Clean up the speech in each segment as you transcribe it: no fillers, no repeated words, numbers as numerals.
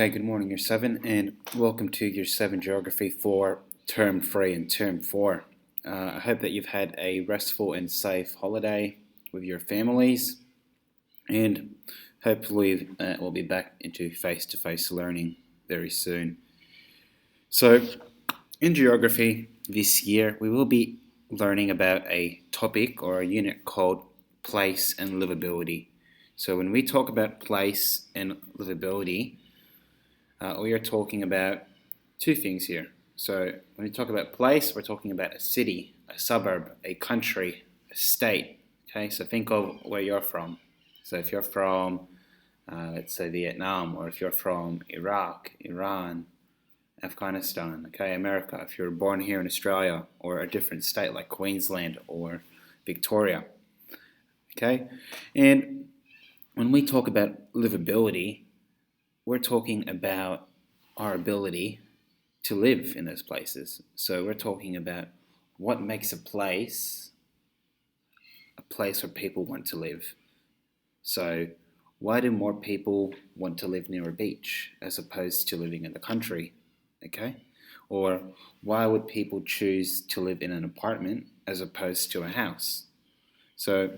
Hey, good morning, Year 7, and welcome to Year 7 Geography for Term 3 and Term 4. I hope that you've had a restful and safe holiday with your families, and hopefully we'll be back into face-to-face learning very soon. So, in geography this year, we will be learning about a topic or a unit called place and livability. So, when we talk about place and livability, we are talking about two things here. So when we talk about place, we're talking about a city, a suburb, a country, a state. Okay, so think of where you're from. So if you're from, let's say Vietnam, or if you're from Iraq, Iran, Afghanistan, okay, America, if you're born here in Australia, or a different state like Queensland or Victoria. Okay, and when we talk about livability, we're talking about our ability to live in those places. So we're talking about what makes a place where people want to live. So why do more people want to live near a beach as opposed to living in the country? Okay? Or why would people choose to live in an apartment as opposed to a house? So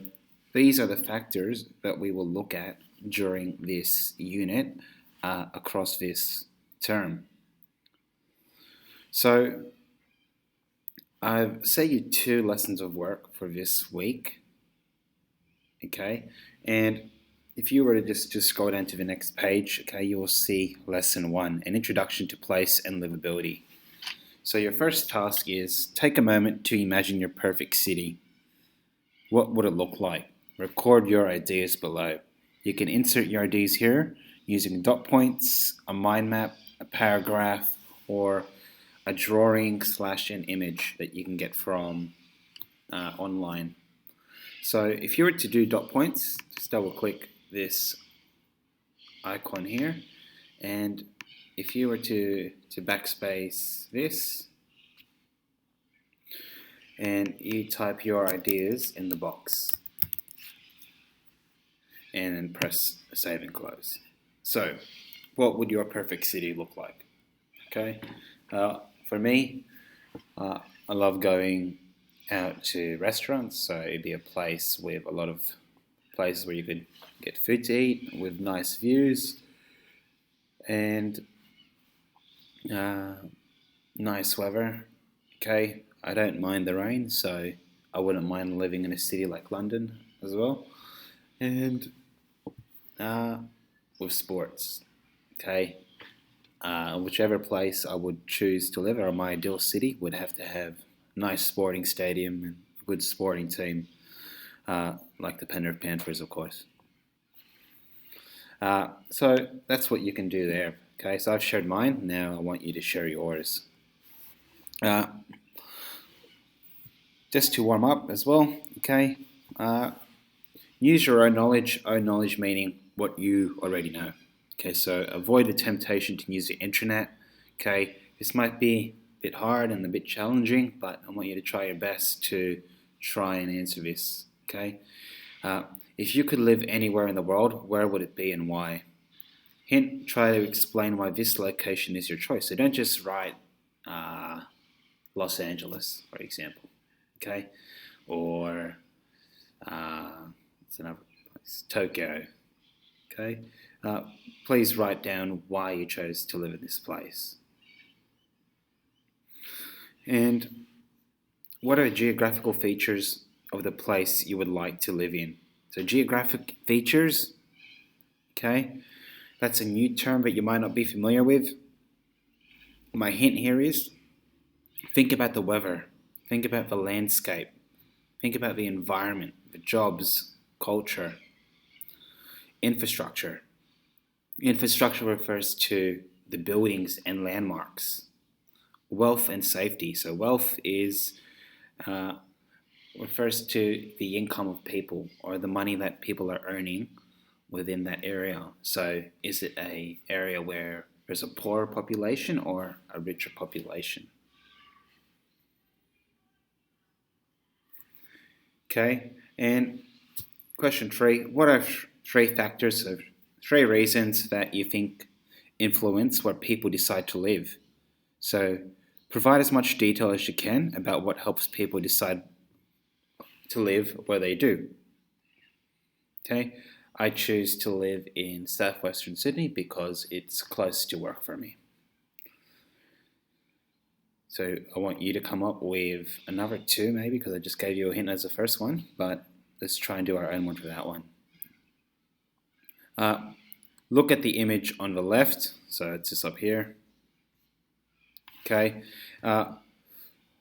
these are the factors that we will look at during this unit across this term. So I've set you 2 lessons of work for this week, okay? And if you were to just scroll down to the next page, okay, you will see lesson 1, an introduction to place and livability. So your first task is take a moment to imagine your perfect city. What would it look like? Record your ideas below. You can insert your ideas here using dot points, a mind map, a paragraph, or a drawing / an image that you can get from online. So if you were to do dot points, just double click this icon here, and if you were to backspace this, and you type your ideas in the box, and then press save and close. So, what would your perfect city look like? Okay, for me, I love going out to restaurants, so it'd be a place with a lot of places where you could get food to eat with nice views and nice weather. Okay, I don't mind the rain, so I wouldn't mind living in a city like London as well. And with sports, okay, whichever place I would choose to live, or my ideal city, would have to have a nice sporting stadium and a good sporting team, like the Penrith Panthers, of course. So that's what you can do there. Okay, so I've shared mine. Now I want you to share yours. Just to warm up as well. Okay, use your own knowledge. Own knowledge meaning what you already know. Okay, so avoid the temptation to use the internet. Okay, this might be a bit hard and a bit challenging, but I want you to try your best to try and answer this. Okay, if you could live anywhere in the world, where would it be and why? Hint, try to explain why this location is your choice. So don't just write Los Angeles, for example. Okay, or it's another place, Tokyo. Okay, please write down why you chose to live in this place. And what are geographical features of the place you would like to live in? So geographic features, okay, that's a new term that you might not be familiar with. My hint here is think about the weather, think about the landscape, think about the environment, the jobs, culture, infrastructure. Infrastructure refers to the buildings and landmarks. Wealth and safety. So wealth is refers to the income of people or the money that people are earning within that area. So is it an area where there's a poorer population or a richer population? Okay, and question 3, what are 3 factors of 3 reasons that you think influence where people decide to live. So provide as much detail as you can about what helps people decide to live where they do. Okay, I choose to live in southwestern Sydney because it's close to work for me. So I want you to come up with another two maybe, because I just gave you a hint as the first one, but let's try and do our own one for that one. Look at the image on the left, so it's just up here. Okay,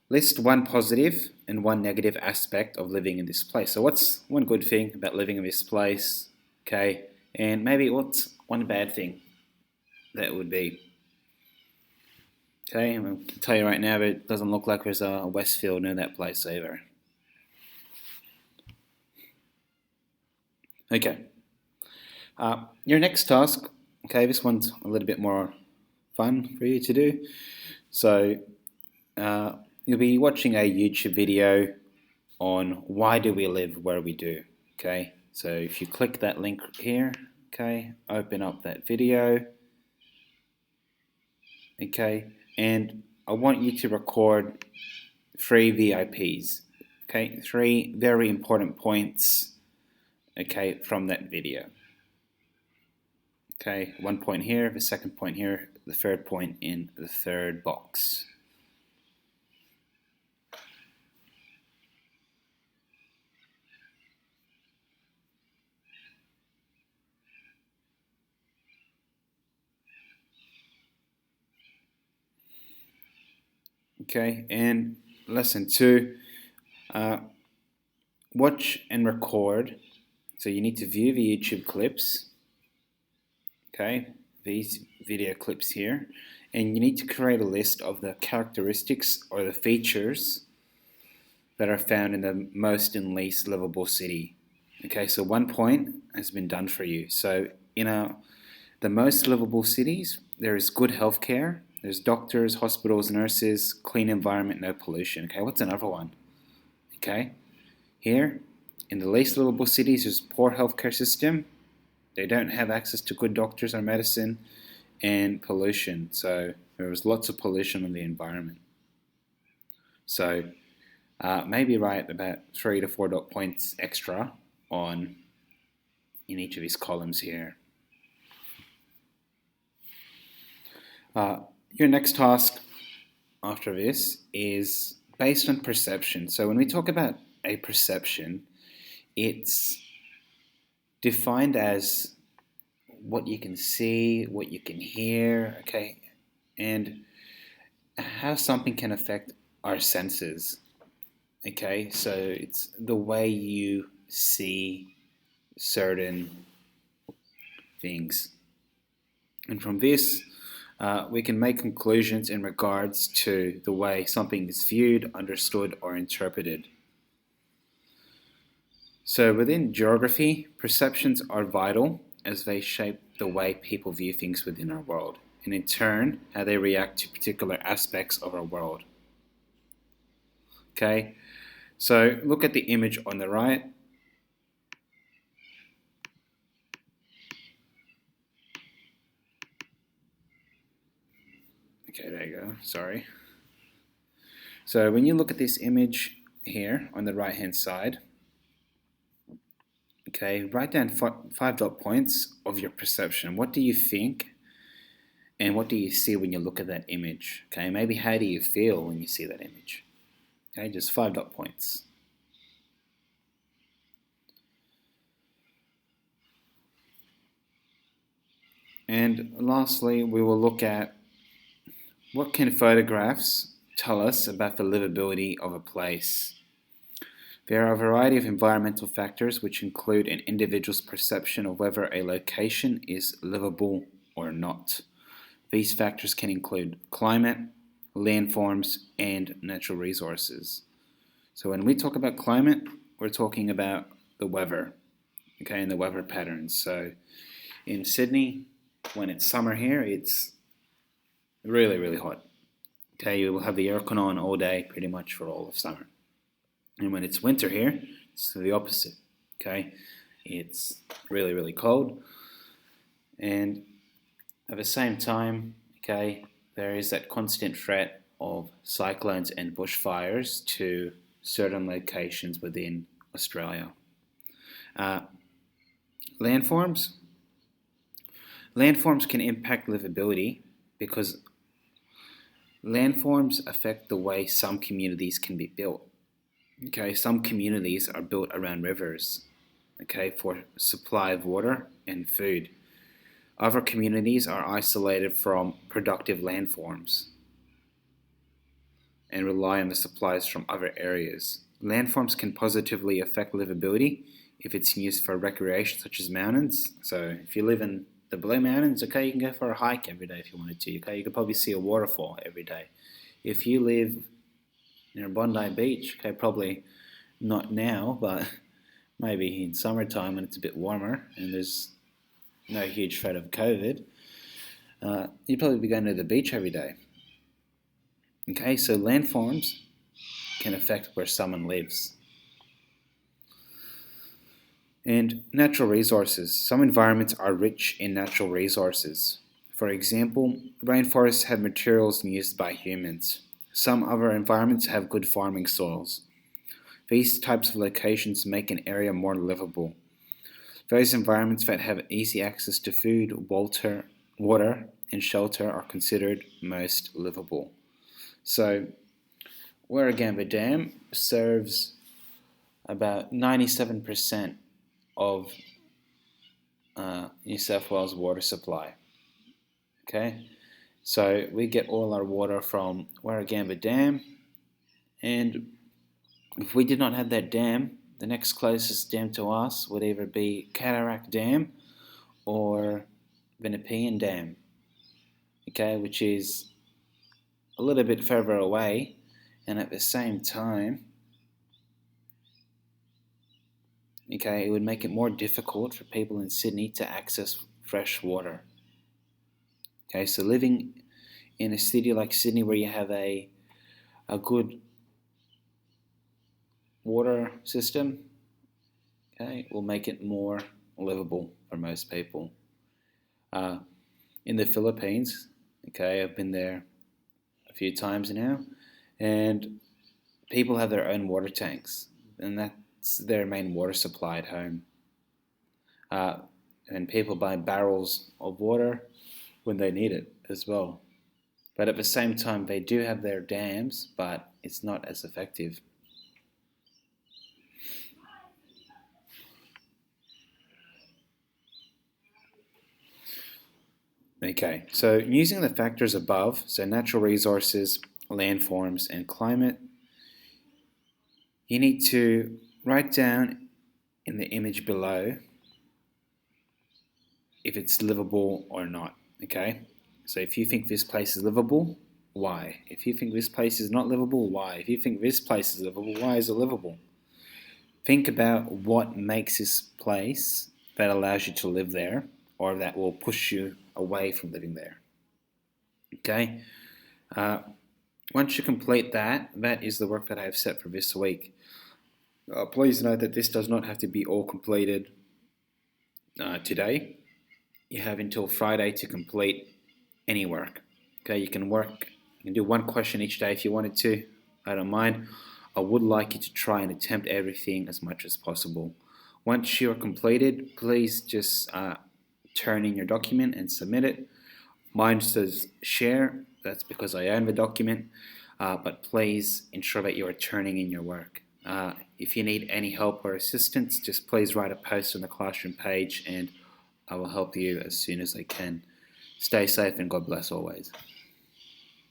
list one positive and one negative aspect of living in this place. So what's one good thing about living in this place? Okay, and maybe what's one bad thing that would be? Okay, I'm going to tell you right now, but it doesn't look like there's a Westfield near that place either. Okay, your next task, okay, this one's a little bit more fun for you to do. So you'll be watching a YouTube video on why do we live where we do, okay? So if you click that link here, okay, open up that video, okay, and I want you to record 3 VIPs, okay, 3 very important points, okay, from that video. Okay, 1 point here, the 2nd point here, the 3rd point in the 3rd box. Okay, and lesson 2, watch and record. So you need to view the YouTube clips, okay, these video clips here, and you need to create a list of the characteristics or the features that are found in the most and least livable city. Okay, so 1 point has been done for you. So in the most livable cities, there is good healthcare, there's doctors, hospitals, nurses, clean environment, no pollution. Okay, what's another one? Okay, here in the least livable cities, there's poor healthcare system. They don't have access to good doctors or medicine, and pollution. So there was lots of pollution in the environment. So maybe write about 3 to 4 dot points extra on in each of these columns here. Your next task after this is based on perception. So when we talk about a perception, it's defined as what you can see, what you can hear, okay, and how something can affect our senses. Okay, so it's the way you see certain things. And from this, we can make conclusions in regards to the way something is viewed, understood, or interpreted. So within geography, perceptions are vital as they shape the way people view things within our world, and in turn, how they react to particular aspects of our world. Okay, so look at the image on the right. Okay, there you go, sorry. So when you look at this image here on the right hand side, okay, write down 5 dot points of your perception. What do you think and what do you see when you look at that image? Okay, maybe how do you feel when you see that image? Okay, just 5 dot points. And lastly, we will look at what can photographs tell us about the livability of a place. There are a variety of environmental factors which include an individual's perception of whether a location is livable or not. These factors can include climate, landforms, and natural resources. So when we talk about climate, we're talking about the weather, okay, and the weather patterns. So in Sydney, when it's summer here, it's really, really hot. Okay, you will have the aircon on all day pretty much for all of summer. And when it's winter here, it's the opposite. Okay, it's really, really cold. And At the same time, okay, there is that constant threat of cyclones and bushfires to certain locations within Australia. Uh, landforms. Landforms can impact livability because landforms affect the way some communities can be built. Okay, some communities are built around rivers, okay, for supply of water and food. Other communities are isolated from productive landforms and rely on the supplies from other areas. Landforms can positively affect livability if it's used for recreation, such as mountains. So if you live in the Blue Mountains, okay, you can go for a hike every day if you wanted to. Okay, you could probably see a waterfall every day. If you live near Bondi Beach, okay, probably not now, but maybe in summertime when it's a bit warmer and there's no huge threat of COVID, you'd probably be going to the beach every day. Okay, so landforms can affect where someone lives. And natural resources. Some environments are rich in natural resources. For example, rainforests have materials used by humans. Some other environments have good farming soils. These types of locations make an area more livable. Those environments that have easy access to food, water, and shelter are considered most livable. So, Warragamba Dam serves about 97% of New South Wales water supply. Okay, so we get all our water from Warragamba Dam, and if we did not have that dam, the next closest dam to us would either be Cataract Dam or the Nepean Dam, okay, which is a little bit further away, and at the same time, okay, it would make it more difficult for people in Sydney to access fresh water. Okay, so living in a city like Sydney where you have a good water system, okay, will make it more livable for most people. In the Philippines, okay, I've been there a few times now, and people have their own water tanks, and that's their main water supply at home. And people buy barrels of water when they need it as well. But at the same time, they do have their dams, but it's not as effective. Okay, so using the factors above, so natural resources, landforms, and climate, you need to write down in the image below if it's livable or not, okay? So if you think this place is livable, why? If you think this place is not livable, why? If you think this place is livable, why is it livable? Think about what makes this place that allows you to live there or that will push you away from living there. Okay? Once you complete that, that is the work that I have set for this week. Please note that this does not have to be all completed today. You have until Friday to complete any work. Okay, you can do one question each day if you wanted to. I don't mind. I would like you to try and attempt everything as much as possible. Once you're completed, please just turn in your document and submit it. Mine says share. That's because I own the document. But please ensure that you are turning in your work. If you need any help or assistance, just please write a post on the classroom page and I will help you as soon as I can. Stay safe and God bless always.